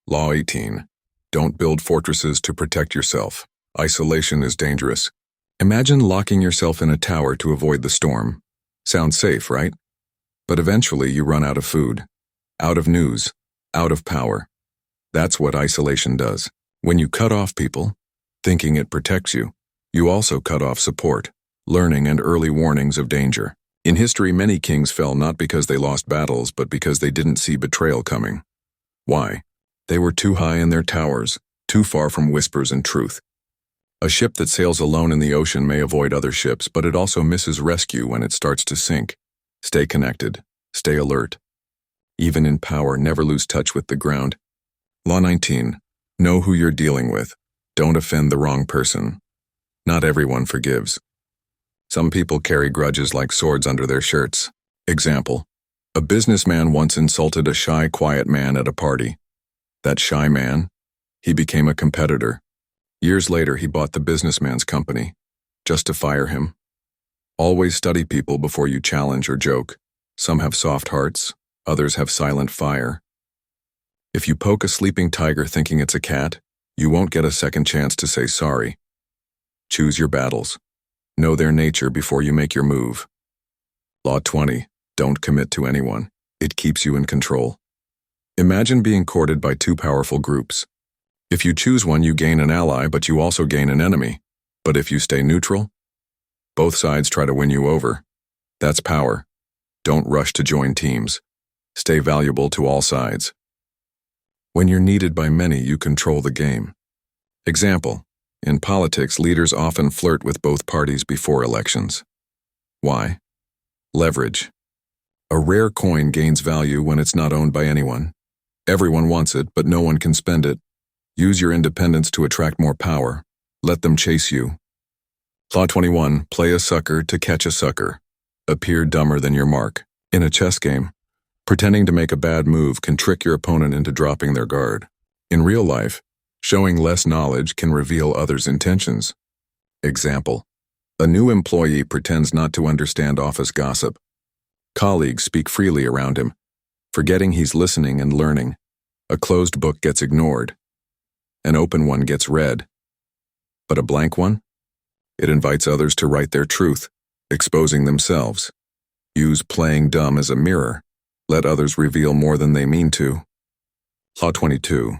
Law 18. Don't build fortresses to protect yourself. Isolation is dangerous. Imagine locking yourself in a tower to avoid the storm. Sounds safe, right? But eventually you run out of food, out of news, out of power. That's what isolation does. When you cut off people, thinking it protects you, you also cut off support, learning, and early warnings of danger. In history, many kings fell not because they lost battles, but because they didn't see betrayal coming. Why? They were too high in their towers, too far from whispers and truth. A ship that sails alone in the ocean may avoid other ships, but it also misses rescue when it starts to sink. Stay connected. Stay alert. Even in power, never lose touch with the ground. Law 19. Know who you're dealing with. Don't offend the wrong person. Not everyone forgives. Some people carry grudges like swords under their shirts. Example. A businessman once insulted a shy, quiet man at a party. That shy man, he became a competitor. Years later, he bought the businessman's company, just to fire him. Always study people before you challenge or joke. Some have soft hearts, others have silent fire. If you poke a sleeping tiger thinking it's a cat, you won't get a second chance to say sorry. Choose your battles. Know their nature before you make your move. Law 20. Don't commit to anyone. It keeps you in control. Imagine being courted by two powerful groups. If you choose one, you gain an ally, but you also gain an enemy. But if you stay neutral, both sides try to win you over. That's power. Don't rush to join teams. Stay valuable to all sides. When you're needed by many, you control the game. Example. In politics, leaders often flirt with both parties before elections. Why? Leverage. A rare coin gains value when it's not owned by anyone. Everyone wants it, but no one can spend it. Use your independence to attract more power. Let them chase you. Law 21. Play a sucker to catch a sucker. Appear dumber than your mark. In a chess game, pretending to make a bad move can trick your opponent into dropping their guard. In real life, showing less knowledge can reveal others' intentions. Example. A new employee pretends not to understand office gossip. Colleagues speak freely around him, forgetting he's listening and learning. A closed book gets ignored. An open one gets read. But a blank one? It invites others to write their truth, exposing themselves. Use playing dumb as a mirror. Let others reveal more than they mean to. Law 22.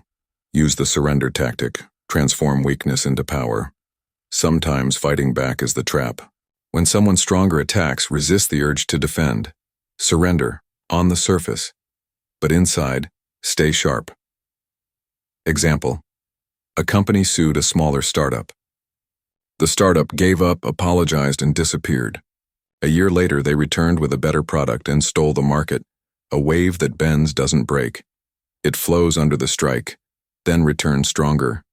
Use the surrender tactic. Transform weakness into power. Sometimes fighting back is the trap. When someone stronger attacks, resist the urge to defend. Surrender, on the surface. But inside, stay sharp. Example. A company sued a smaller startup. The startup gave up, apologized, and disappeared. A year later, they returned with a better product and stole the market. A wave that bends doesn't break. It flows under the strike, then returns stronger.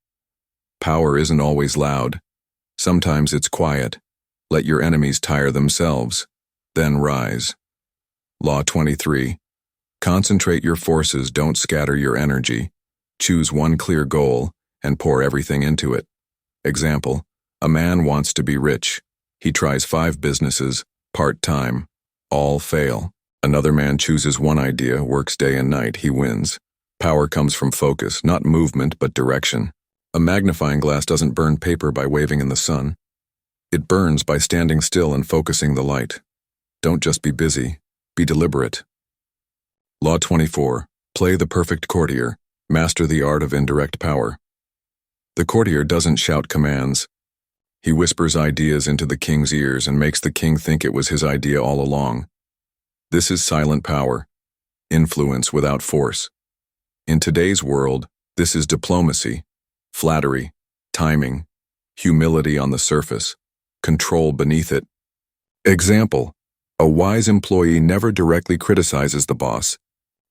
Power isn't always loud. Sometimes it's quiet. Let your enemies tire themselves, then rise. Law 23. Concentrate your forces, don't scatter your energy. Choose one clear goal and pour everything into it. Example. A man wants to be rich. He tries 5 businesses, part-time. All fail. Another man chooses one idea, works day and night, he wins. Power comes from focus, not movement, but direction. A magnifying glass doesn't burn paper by waving in the sun. It burns by standing still and focusing the light. Don't just be busy, be deliberate. Law 24. Play the perfect courtier. Master the art of indirect power. The courtier doesn't shout commands. He whispers ideas into the king's ears and makes the king think it was his idea all along. This is silent power, influence without force. In today's world, this is diplomacy, flattery, timing, humility on the surface, control beneath it. Example. A wise employee never directly criticizes the boss.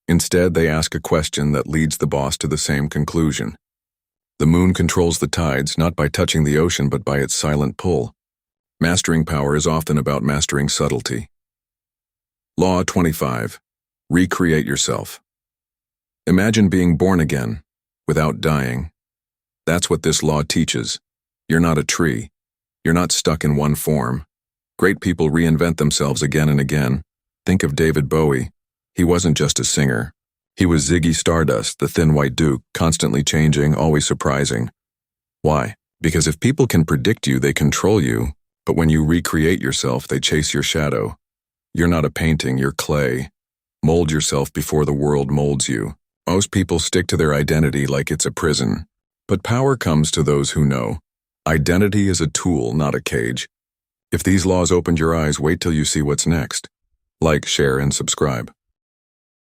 Instead, they ask a question that leads the boss to the same conclusion. The moon controls the tides not by touching the ocean but by its silent pull. Mastering power is often about mastering subtlety. Law 25. Recreate yourself. Imagine being born again, without dying. That's what this law teaches. You're not a tree. You're not stuck in one form. Great people reinvent themselves again and again. Think of David Bowie. He wasn't just a singer. He was Ziggy Stardust, the thin white duke, constantly changing, always surprising. Why? Because if people can predict you, they control you, but when you recreate yourself, they chase your shadow. You're not a painting, you're clay. Mold yourself before the world molds you. Most people stick to their identity like it's a prison. But power comes to those who know. Identity is a tool, not a cage. If these laws opened your eyes, wait till you see what's next. Like, share, and subscribe.